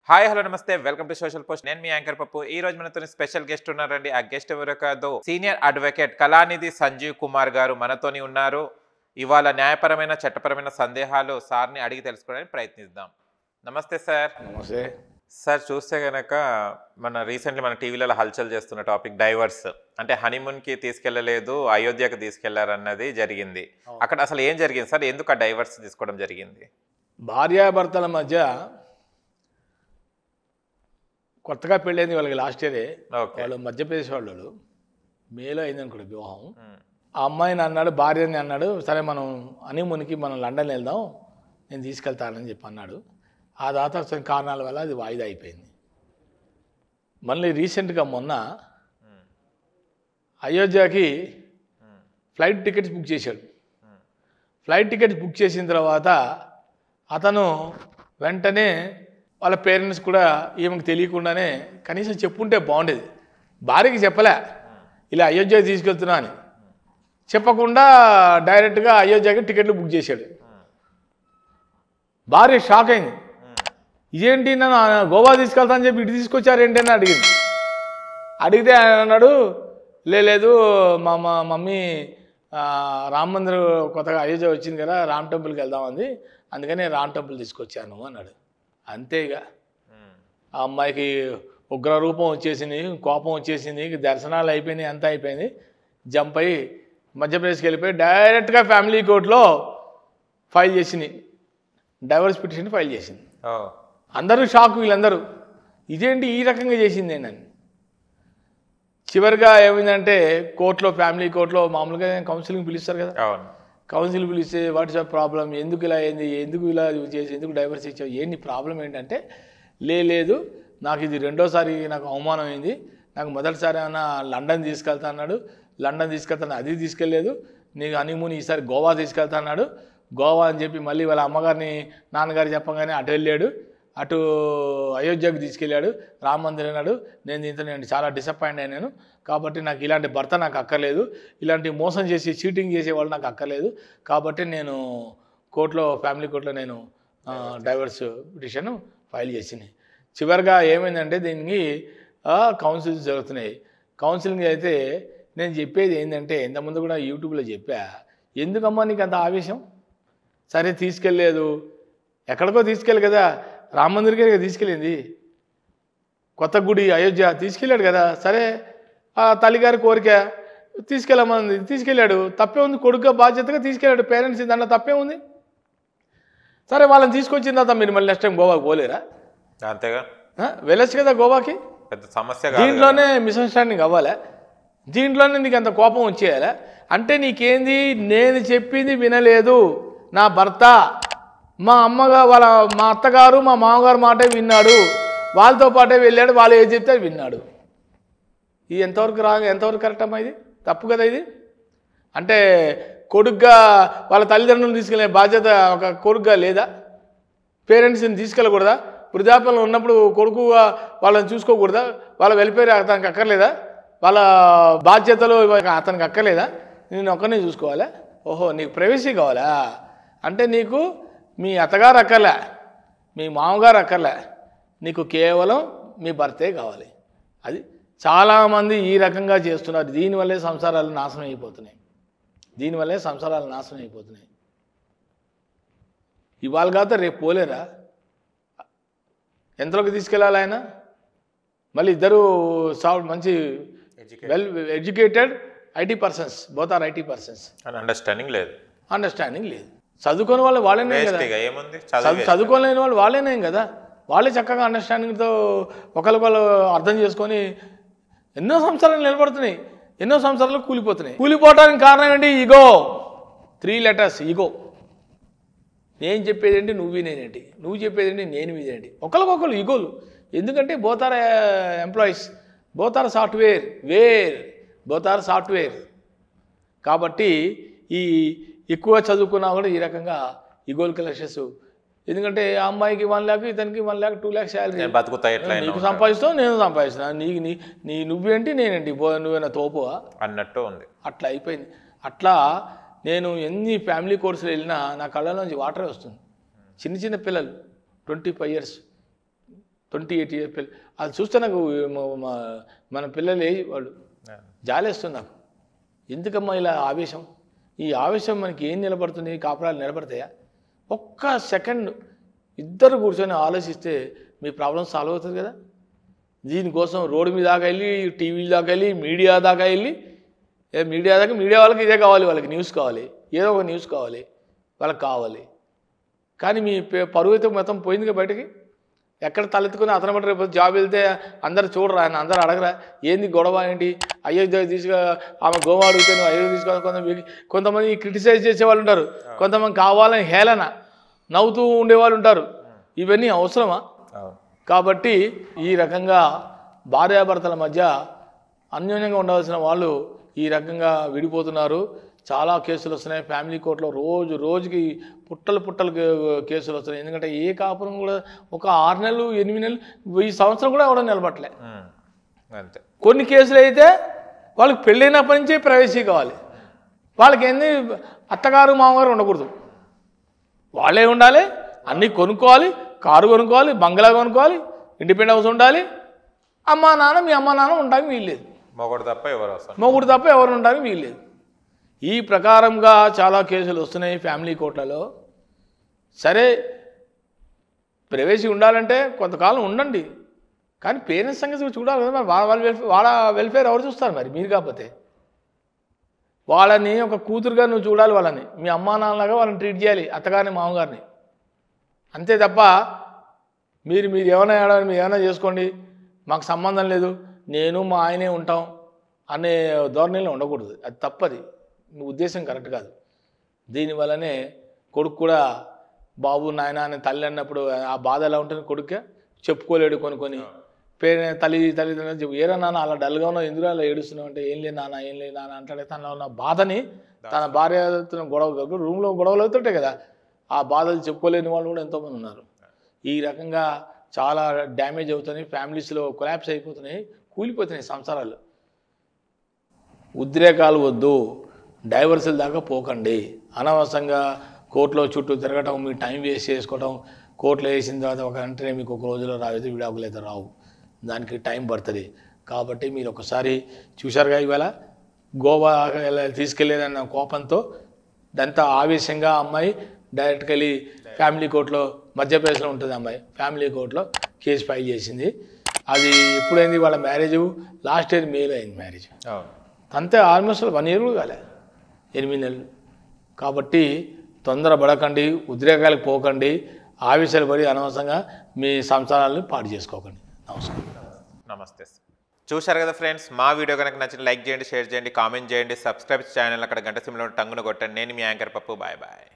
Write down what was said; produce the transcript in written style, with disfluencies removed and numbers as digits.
Hi hello నమస్తే welcome to social post. నేను మీ యాంకర్ పప్పు. ఈ రోజు మనతో స్పెషల్ గెస్ట్ ఉన్నారండి. ఆ గెస్ట్ ఎవరో కాదు, సీనియర్ అడ్వకేట్ కళానిధి సంజీవ్ కుమార్ గారు మనతోని ఉన్నారు. ఇవాళ న్యాయపరమైన చట్టపరమైన సందేహాలు సార్ని అడిగి తెలుసుకోవడానికి ప్రయత్నిద్దాం. నమస్తే సార్. నమస్తే సార్, చూస్తే గనక రీసెంట్లీ మన టీవీలలో హల్చల్ చేస్తున్న టాపిక్ డైవర్స్. అంటే హనీమూన్కి తీసుకెళ్లలేదు, అయోధ్యకు తీసుకెళ్లారన్నది జరిగింది. అక్కడ అసలు ఏం జరిగింది సార్? ఎందుకు ఆ డైవర్స్ తీసుకోవడం జరిగింది? భార్యాభర్తల మధ్య కొత్తగా పెళ్ళైంది వాళ్ళకి లాస్ట్ ఇయరే. వాళ్ళు మధ్యప్రదేశ్ వాళ్ళు మేలో అయింది అనుకోండి వివాహం. ఆ అమ్మాయిని అన్నాడు, భార్యని అన్నాడు, సరే మనం హనీమూన్కి మనం లండన్ వెళ్దాం, నేను తీసుకెళ్తానని చెప్పి అన్నాడు. ఆ తర్వాత కారణాల వల్ల అది వాయిదా అయిపోయింది. మళ్ళీ రీసెంట్గా మొన్న అయోధ్యకి ఫ్లైట్ టికెట్స్ బుక్ చేశాడు. ఫ్లైట్ టికెట్స్ బుక్ చేసిన తర్వాత అతను వెంటనే వాళ్ళ పేరెంట్స్ కూడా ఈమెకు తెలియకుండానే కనీసం చెప్పుంటే బాగుండేది. భార్యకి చెప్పలే ఇలా అయోధ్యకి తీసుకెళ్తున్నా అని, చెప్పకుండా డైరెక్ట్గా అయోధ్యకి టికెట్లు బుక్ చేశాడు. భార్య షాక్ అయింది. ఇదేంటి, నన్ను గోవా తీసుకెళ్తా అని చెప్పి ఇటు తీసుకొచ్చారేంటి అని అడిగింది. అడిగితే ఆయన అన్నాడు, లేదు మా మమ్మీ రామ్ మందిర్ కొత్తగా అయోధ్య వచ్చింది కదా, రామ్ టెంపుల్కి వెళ్దామంది, అందుకని రామ్ టెంపుల్ తీసుకొచ్చాను అన్నాడు. అంతేగా ఆ అమ్మాయికి ఉగ్రరూపం వచ్చేసింది, కోపం వచ్చేసింది, దర్శనాలు అయిపోయినాయి, అంతా అయిపోయింది. జంప్ అయ్యి మధ్యప్రదేశ్కి వెళ్ళిపోయి డైరెక్ట్గా ఫ్యామిలీ కోర్టులో ఫైల్ చేసింది, డైవర్స్ పిటిషన్ ఫైల్ చేసింది. అందరూ షాక్, వీళ్ళందరూ ఇదేంటి ఈ రకంగా చేసింది ఏంటని. చివరిగా ఏమైందంటే కోర్టులో, ఫ్యామిలీ కోర్టులో మామూలుగా కౌన్సిలింగ్ పిలుస్తారు కదా, కౌన్సిల్ పిలిస్తే వాట్ ఇస్ యువర్ ప్రాబ్లం, ఎందుకు ఇలా అయింది, ఎందుకు ఇలా చేసి, ఎందుకు డైవర్స్ ఇచ్చావు, ఏంటి ప్రాబ్లం ఏంటంటే, లేదు నాకు ఇది రెండోసారి నాకు అవమానం అయింది, నాకు మొదటిసారి ఏమన్నా లండన్ తీసుకెళ్తా అన్నాడు, లండన్ తీసుకెళ్తాను, అది తీసుకెళ్ళలేదు, నీకు హనీమూన్ ఈసారి గోవా తీసుకెళ్తా అన్నాడు, గోవా అని చెప్పి మళ్ళీ వాళ్ళ అమ్మగారిని నాన్నగారు చెప్పగానే అటు వెళ్ళాడు, అటు అయోధ్యకు తీసుకెళ్ళాడు, రామ మందిర్ అన్నాడు. నేను చాలా డిసప్పాయింట్ అయ్యాను, కాబట్టి నాకు ఇలాంటి భర్త నాకు అక్కర్లేదు, ఇలాంటి మోసం చేసి చీటింగ్ చేసేవాళ్ళు నాకు అక్కర్లేదు, కాబట్టి నేను కోర్టులో, ఫ్యామిలీ కోర్టులో నేను డైవర్స్ పిటిషన్ ఫైల్ చేసింది. చివరిగా ఏమైందంటే దీనికి కౌన్సిలింగ్ జరుగుతున్నాయి. కౌన్సిలింగ్ అయితే నేను చెప్పేది ఏంటంటే, ఇంతకుముందు కూడా యూట్యూబ్లో చెప్పా, ఎందుకమ్మా నీకు అంత ఆవేశం, సరే తీసుకెళ్ళలేదు, ఎక్కడికో తీసుకెళ్ళి కదా, రామ మందిర్కే తీసుకెళ్ళింది, కొత్త గుడి అయోధ్య తీసుకెళ్ళాడు కదా, సరే ఆ తల్లిగారి కోరిక తీసుకెళ్ళమని తీసుకెళ్ళాడు, తప్పే ఉంది, కొడుకుగా బాధ్యతగా తీసుకెళ్ళాడు, పేరెంట్స్ దాంట్లో తప్పే ఉంది. సరే వాళ్ళని తీసుకొచ్చిన తర్వాత మీరు మళ్ళీ నెక్స్ట్ టైం గోవాకి పోలేరా? అంతేగా, వెళ్ళొచ్చు కదా గోవాకి. పెద్ద సమస్య. దీంట్లోనే మిస్అండర్స్టాండింగ్ అవ్వాలా, దీంట్లోనే నీకు అంత కోపం వచ్చేయాలా? అంటే నీకేంది, నేను చెప్పింది వినలేదు, నా భర్త మా అత్తగారు మా మామగారు మాటే విన్నాడు, వాళ్ళతో పాటే వెళ్ళాడు, వాళ్ళు ఏది చెప్తే విన్నాడు. ఇది ఎంతవరకు కరెక్ట్ అమ్మా? ఇది తప్పు కదా. ఇది అంటే కొడుగ్గా వాళ్ళ తల్లిదండ్రులను తీసుకెళ్ళే బాధ్యత ఒక కొడుగ్గా లేదా? పేరెంట్స్ని తీసుకెళ్ళకూడదా? వృద్ధాప్యంలో ఉన్నప్పుడు కొడుకుగా వాళ్ళని చూసుకోకూడదా? వాళ్ళ వెల్ఫేర్ అతనికి అక్కర్లేదా? వాళ్ళ బాధ్యతలు అతనికి అక్కర్లేదా? నేను ఒక్కరిని చూసుకోవాలా? ఓహో, నీకు ప్రైవసీ కావాలా? అంటే నీకు మీ అత్తగారు అక్కర్లే, మీ మామగారు అక్కర్లే, నీకు కేవలం మీ భర్తే కావాలి. అది చాలామంది ఈ రకంగా చేస్తున్నారు. దీనివల్లే సంసారాలు నాశనం అయిపోతున్నాయి, ఇవాళ కాదు రేపు పోలేరా? ఎంతలోకి తీసుకెళ్ళాలి ఆయన? మళ్ళీ ఇద్దరు మంచి well educated IT persons, both or IT persons. Understanding లేదు. చదువుకోని వాళ్ళు వాళ్ళేనే కదా, చదువుకోలేని వాళ్ళు వాళ్ళేనే కదా, వాళ్ళే చక్కగా అండర్స్టాండింగ్తో ఒకరికొకరు అర్థం చేసుకొని ఎన్నో సంవత్సరాలు నిలబడుతున్నాయి, ఎన్నో సంవత్సరాలు కూలిపోవడానికి కారణం ఏంటి? ఈగో. 3 letters ego. నేను చెప్పేదేంటి, నువ్వు వినేదేంటి, నువ్వు చెప్పేదేంటి, నేను వినేదేంటి, ఒకరికొకరు ఈగోలు. ఎందుకంటే both are employees, both are software. కాబట్టి ఈ ఎక్కువ చదువుకున్నా కూడా ఈ రకంగా ఈగోల్ క్లాషెస్. ఎందుకంటే ఆ అమ్మాయికి 1 lakh, ఇతనికి 1 lakh 2 lakhs శాలరీ, నీకు సంపాదిస్తావు, నేను సంపాదిస్తున్నా, నువ్వేంటి నేనేంటి, నువ్వేనా తోపువా అన్నట్టు ఉంది. అట్లా అయిపోయింది. అట్లా నేను ఎన్ని ఫ్యామిలీ కోర్సులు వెళ్ళినా నా కళ్ళలోంచి వాటరే వస్తుంది. చిన్న పిల్లలు 25 years 28 ఇయర్స్ పిల్ల అది చూస్తే నాకు మన పిల్లలు వాళ్ళు జాలేస్తుంది నాకు. ఎందుకమ్మా ఇలా ఆవేశం? ఈ ఆవేశం మనకి ఏం నిలబడుతుంది? కాపురాలు నిలబడతాయా? ఒక్క సెకండ్ ఇద్దరు కూర్చొని ఆలోచిస్తే మీ ప్రాబ్లం సాల్వ్ అవుతుంది కదా. దీనికోసం రోడ్డు మీద దాకా వెళ్ళి, టీవీ దాకా వెళ్ళి, మీడియా దాకా వెళ్ళి, మీడియా వాళ్ళకి ఇదే కావాలి, వాళ్ళకి న్యూస్ కావాలి, ఏదో ఒక న్యూస్ కావాలి, వాళ్ళకి కావాలి. కానీ మీ పరువు అయితే మొత్తం పోయిందిగా బయటకి. ఎక్కడ తలెత్తుకుని అతను బట్టి రేపు జాబ్ వెళ్తే అందరు చూడరా, అందరు అడగరా, ఏంది గొడవ ఏంటి, అయోధ్య తీసుకు ఆమె గోవా అడిగితే నువ్వు అయోధ్య తీసుకోవాలి. కొంతమంది క్రిటిసైజ్ చేసేవాళ్ళు ఉంటారు, కొంతమంది కావాలని హేళన నవ్వుతూ ఉండేవాళ్ళు ఉంటారు. ఇవన్నీ అవసరమా? కాబట్టి ఈ రకంగా భార్యాభర్తల మధ్య అన్యోన్యంగా ఉండవలసిన వాళ్ళు ఈ రకంగా విడిపోతున్నారు. చాలా కేసులు వస్తున్నాయి ఫ్యామిలీ కోర్టులో, రోజుకి పుట్టలు కేసులు వస్తున్నాయి. ఎందుకంటే ఏ కాపురం కూడా ఒక 6 నెలలు 8 నెలలు ఈ సంవత్సరం కూడా ఎవడో నిలబట్టలే. అంతే. కొన్ని కేసులు అయితే వాళ్ళకి పెళ్ళైనప్పటి నుంచే ప్రైవసీ కావాలి. వాళ్ళకి ఏంది అత్తగారు మామగారు ఉండకూడదు, వాళ్ళే ఉండాలి, అన్నీ కొనుక్కోవాలి, కారు కొనుక్కోవాలి, బంగ్లా కొనుక్కోవాలి, ఇండిపెండెంట్ హౌస్ ఉండాలి. అమ్మా నాన్న మీ అమ్మా నాన్న ఉండడానికి వీల్లేదు, మొగుడు తప్ప ఎవరు ఉండడానికి వీల్లేదు. ఈ ప్రకారంగా చాలా కేసులు వస్తున్నాయి ఫ్యామిలీ కోర్టులలో. సరే ప్రైవసీ ఉండాలంటే కొంతకాలం ఉండండి, కానీ పేరెంట్స్ సంగతి చూడాలి కదా. వాళ్ళ వెల్ఫేర్ ఎవరు చూస్తారు మరి? మీరు కాకపోతే వాళ్ళని ఒక కూతురుగా నువ్వు చూడాలి, వాళ్ళని మీ అమ్మా నాన్నలాగా వాళ్ళని ట్రీట్ చేయాలి, అత్తగారిని మామగారిని. అంతే తప్ప మీరు ఏమైనా చేసుకోండి, మాకు సంబంధం లేదు, నేను మా ఆయనే ఉంటాం అనే ధోరణిలో ఉండకూడదు. అది తప్పది, మీ ఉద్దేశం కరెక్ట్ కాదు. దీనివల్లనే కొడుకు కూడా బాబు నాయన అని తల్లి అన్నప్పుడు ఆ బాధ ఎలా ఉంటుంది కొడుకుగా చెప్పుకోలేడు. కొన్ని తల్లిదండ్రులు ఏరా నాన్న అలా డల్గా ఉన్నావు, ఎందుకు అలా ఏడుస్తున్నావు అంటే ఏం లేదు నాన్న అంటాడే. తనలో ఉన్న బాధని తన భార్యతో రూమ్లో గొడవలు అవుతుంటాయి కదా, ఆ బాధలు చెప్పుకోలేని వాళ్ళు కూడా ఎంతోమంది ఉన్నారు. ఈ రకంగా చాలా డ్యామేజ్ అవుతున్నాయి, ఫ్యామిలీస్లో కొలాప్స్ అయిపోతున్నాయి, కూలిపోతున్నాయి సంసారాలు. ఉద్రేకాలు వద్దు, డైవర్సుల దాకా పోకండి. అనవసరంగా కోర్టులో చుట్టూ తిరగటం, మీ టైం వేస్ట్ చేసుకోవటం. కోర్టులో వేసిన తర్వాత ఒక వెంటనే మీకు ఒక రోజులో రావైతే విడాకులు అయితే రావు, దానికి టైం పడుతుంది. కాబట్టి మీరు ఒకసారి చూశారుగా ఇవాళ గోవా తీసుకెళ్ళేదన్న కోపంతో దాంతో ఆవేశంగా అమ్మాయి డైరెక్ట్గా వెళ్ళి ఫ్యామిలీ కోర్టులో, మధ్యప్రదేశ్లో ఉంటుంది అమ్మాయి, ఫ్యామిలీ కోర్టులో కేసు ఫైల్ చేసింది. అది ఎప్పుడైంది? వాళ్ళ మ్యారేజ్ లాస్ట్ ఇయర్ మేలో అయింది మ్యారేజ్. అంతే, ఆల్మోస్ట్ 1 year కూడా కాలే, 8 నెలలు. కాబట్టి తొందరపడకండి, ఉద్రేకాలకు పోకండి, ఆవేశాలు పడి అనవసరంగా మీ సంసారాలను పాడు చేసుకోకండి. నమస్తే. చూశారు కదా ఫ్రెండ్స్, మా వీడియో కనుక నచ్చిన లైక్ చేయండి, షేర్ చేయండి, కామెంట్ చేయండి, సబ్స్క్రైబ్ ఛానల్ అక్కడ గంట సింబల్ టంగున కొట్టండి. నేను మీ యాంకర్ పప్పు. Bye bye.